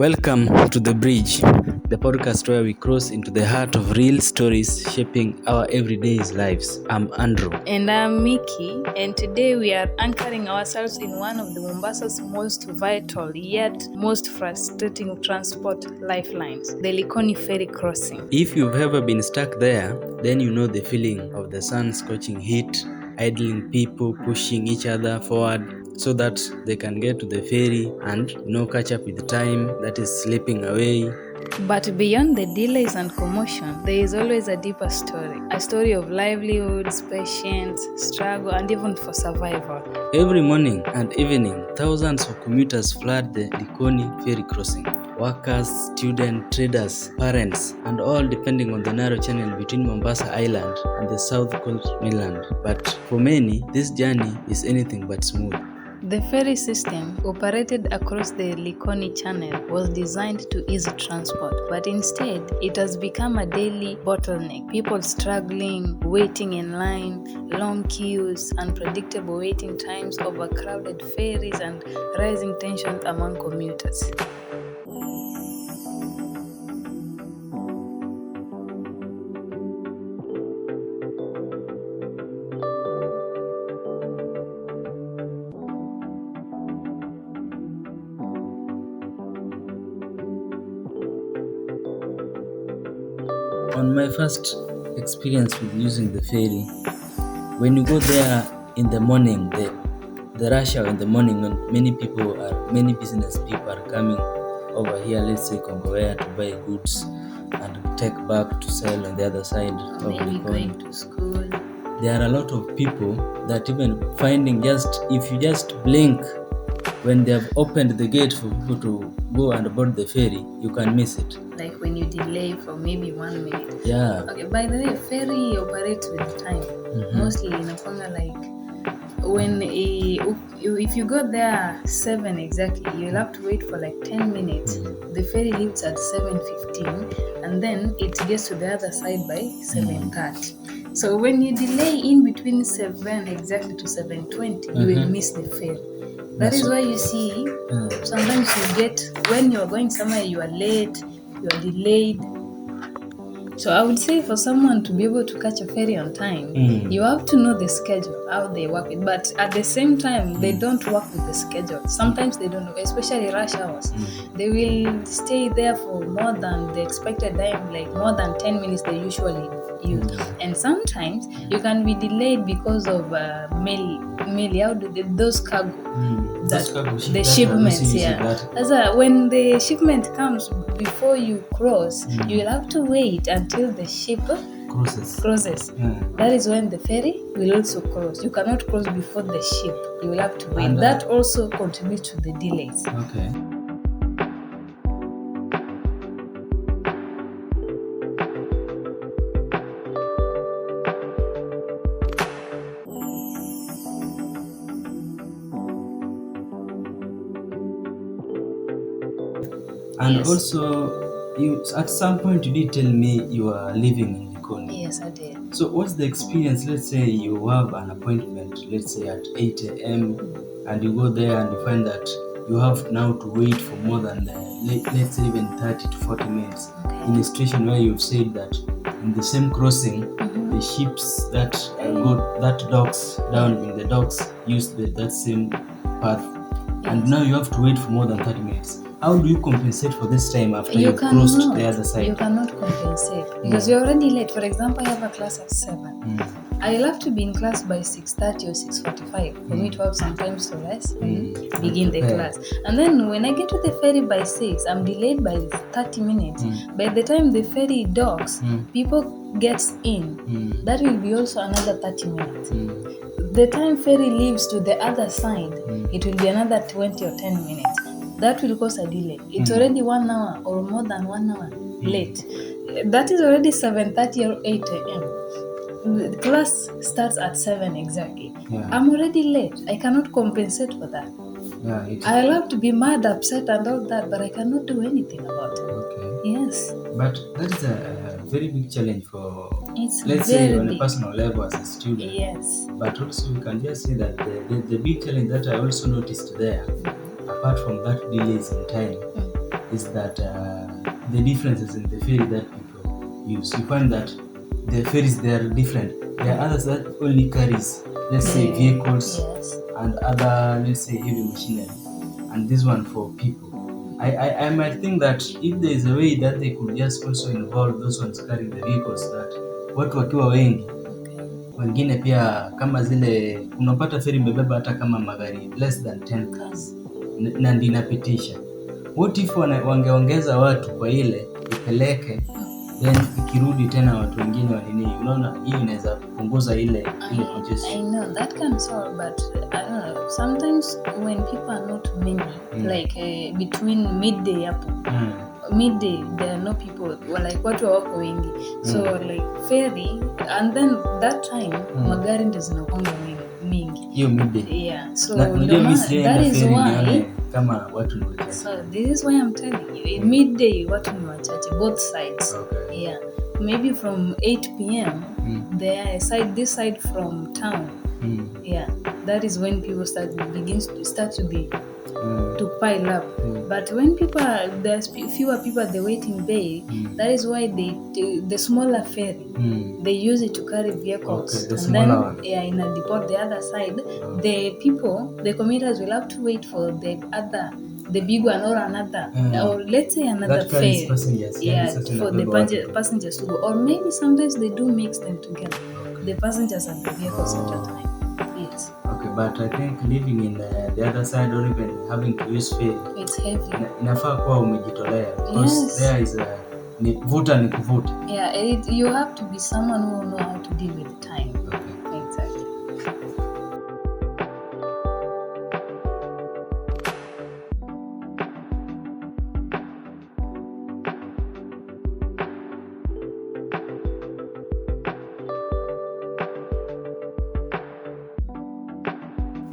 Welcome to The Bridge, the podcast where we cross into the heart of real stories shaping our everyday lives. I'm Andrew. And I'm Mickey, and today we are anchoring ourselves in one of the Mombasa's most vital yet most frustrating transport lifelines, the Likoni Ferry crossing. If you've ever been stuck there, then you know the feeling of the sun-scorching heat, idling people pushing each other forward so that they can get to the ferry and catch up with time that is slipping away. But beyond the delays and commotion, there is always a deeper story. A story of livelihoods, patience, struggle, and even for survival. Every morning and evening, thousands of commuters flood the Likoni Ferry crossing. Workers, students, traders, parents, and all depending on the narrow channel between Mombasa Island and the South Coast mainland. But for many, this journey is anything but smooth. The ferry system operated across the Likoni Channel was designed to ease transport, but instead it has become a daily bottleneck. People struggling, waiting in line, long queues, unpredictable waiting times, overcrowded ferries, and rising tensions among commuters. On my first experience with using the ferry, when you go there in the morning, the rush hour in the morning when many business people are coming over here, let's say Kongowea, to buy goods and take back to sell on the other side of Maybe Likoni. going to school. There are a lot of people that even finding if you just blink when they have opened the gate for people to go and board the ferry, you can miss it. Like when you delay for maybe 1 minute. Yeah. Okay, by the way, ferry operates with time. Mostly inakwanga like when if you go there 7 exactly, you'll have to wait for like 10 minutes. The ferry leaves at 7:15 and then it gets to the other side by 7:30. So when you delay in between 7 exactly to 7:20, you will miss the ferry. That is why you see sometimes you get, when you are going somewhere, you are late, you are delayed. So I would say for someone to be able to catch a ferry on time, you have to know the schedule, how they work it. But at the same time, they don't work with the schedule. Sometimes they don't know, especially rush hours. They will stay there for more than the expected time, like more than 10 minutes they usually use. And sometimes you can be delayed because of those cargo. The shipments, yeah. When the shipment comes, before you cross, you will have to wait until the ship crosses. That is when the ferry will also cross. You cannot cross before the ship. You will have to wait. And that also contributes to the delays. Okay. And also, you at some point you did tell me you are living in Likoni. Yes, I did. So what's the experience? Let's say you have an appointment, let's say at 8 a.m. and you go there and you find that you have now to wait for more than, let's say even 30 to 40 minutes. Okay. In a situation where you've said that in the same crossing, the ships that docks down in the docks use that same path. Yes. And now you have to wait for more than 30 minutes. How do you compensate for this time after you've crossed the other side? You cannot compensate because you're already late. For example, I have a class at 7. I'll have to be in class by 6:30 or 6:45 for me to have some time to rest and begin the class. And then when I get to the ferry by 6, I'm delayed by 30 minutes. By the time the ferry docks, people gets in. That will be also another 30 minutes. The time ferry leaves to the other side, it will be another 20 or 10 minutes. That will cause a delay. It's already 1 hour or more than 1 hour late. That is already 7:30 or 8 a.m. The class starts at 7 exactly. Yeah. I'm already late. I cannot compensate for that. I'll have to be mad, upset and all that, but I cannot do anything about it. Okay. Yes. But that is a very big challenge for, let's say, on a personal level as a student. Yes. But also we can just say that the big challenge that I also noticed there, apart from that delays in time, is that the differences in the ferry that people use. You find that the ferries, they are different. There are others that only carries, let's say, vehicles and other, let's say, heavy machinery, and this one for people. I might think that if there is a way that they could just also involve those ones carrying the vehicles, that watu wakiwa wengi, wengine pia kama zile unapata ferry imebeba hata kama magari less than 10 cars na ndinapitisha. What if wangeongeza watu kwa ile ipeleke, then ikirudi tena watu wengine wanini, unaona hii inaweza kupunguza ile congestion. I know that can solve, but I don't know, sometimes when people are not many, like between midday hapo, midday there are no people, like watu wako wengi, so like ferry, and then that time magari ndio zinakuwa mingi hiyo midday. Yeah, so that is why kama watu ni wachache. So this is why I'm telling you, in midday watu ni wachache, both sides. Okay. Yeah, maybe from 8 p.m. there this side from town. Yeah, that is when people start to be to pile up. But when there's fewer people at the waiting bay, that is why the smaller ferry, they use it to carry vehicles. Okay, and then one. In a depot the other side, the commuters will have to wait for the big one or another, or let's say another ferry. For the passengers to go, or maybe sometimes they do mix them together. Okay. The passengers and the vehicles at a time. Yes. Okay, but I think living in the other side or even having to use ferry, it's heavy. Inafaa kuwa umejitolea, because there is ni vuta ni kuvuta. Yeah, you have to be someone who know how to deal with time. Okay. Exactly.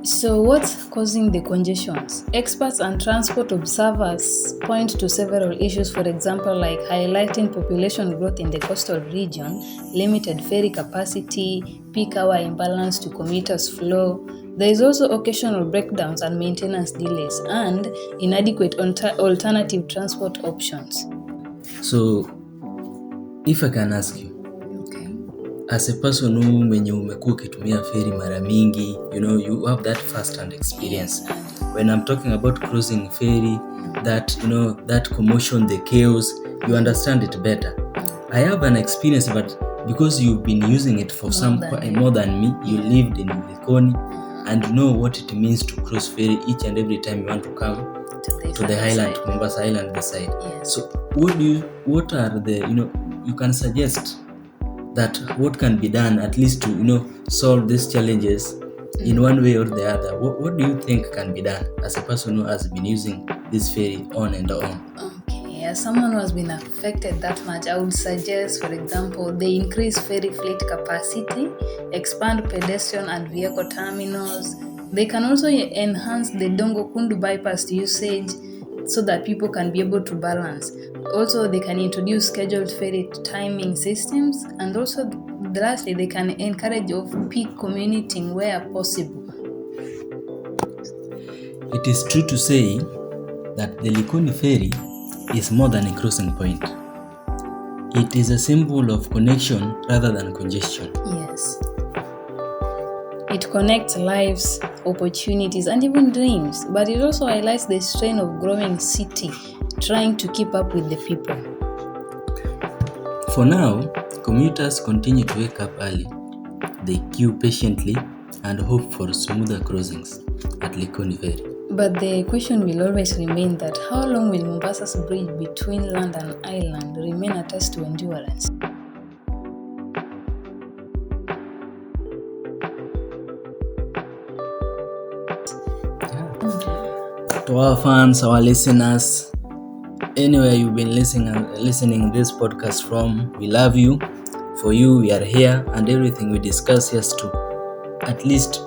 So what's causing the congestions? Experts and transport observers point to several issues, for example, like highlighting population growth in the coastal region, limited ferry capacity, peak hour imbalance to commuters' flow. There is also occasional breakdowns and maintenance delays, and inadequate alternative transport options. So, if I can ask you, as a person who mwenye umekuwa ukitumia ferry mara mingi, you have that first-hand experience. When I'm talking about crossing ferry, that commotion, the chaos, you understand it better. I have an experience, but because you've been using it for more than me, you lived in Likoni, and you know what it means to cross ferry each and every time you want to come to the island, to Mombasa Island, the side. Yes. So what are the, you can suggest that what can be done at least to solve these challenges in one way or the other? What do you think can be done as a person who has been using this ferry on and on? Okay, as someone who has been affected that much, I would suggest, for example, they increase ferry fleet capacity, expand pedestrian and vehicle terminals. They can also enhance the Dongo Kundu bypass usage so that people can be able to balance. Also, they can introduce scheduled ferry timing systems, and also lastly, they can encourage off-peak commuting where possible. It is true to say that the Likoni Ferry is more than a crossing point. It is a symbol of connection rather than congestion. Yes. It connects lives, opportunities, and even dreams, but it also highlights the strain of growing city trying to keep up with the people. For now, commuters continue to wake up early. They queue patiently and hope for smoother crossings at Likoni Ferry. But the question will always remain that how long will Mombasa's bridge between land and island remain a test to endurance? To our fans, our listeners, anywhere you've been listening this podcast from, we love you. For you, we are here, and everything we discuss here is to at least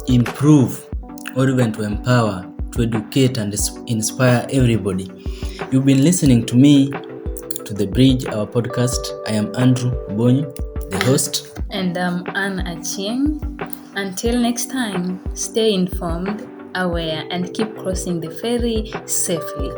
improve or even to empower, to educate and inspire everybody. You've been listening to me, to The Bridge, our podcast. I am Andrew Bonyo, the host. And I'm Anne Achieng. Until next time, stay informed, aware, and keep crossing the ferry safely.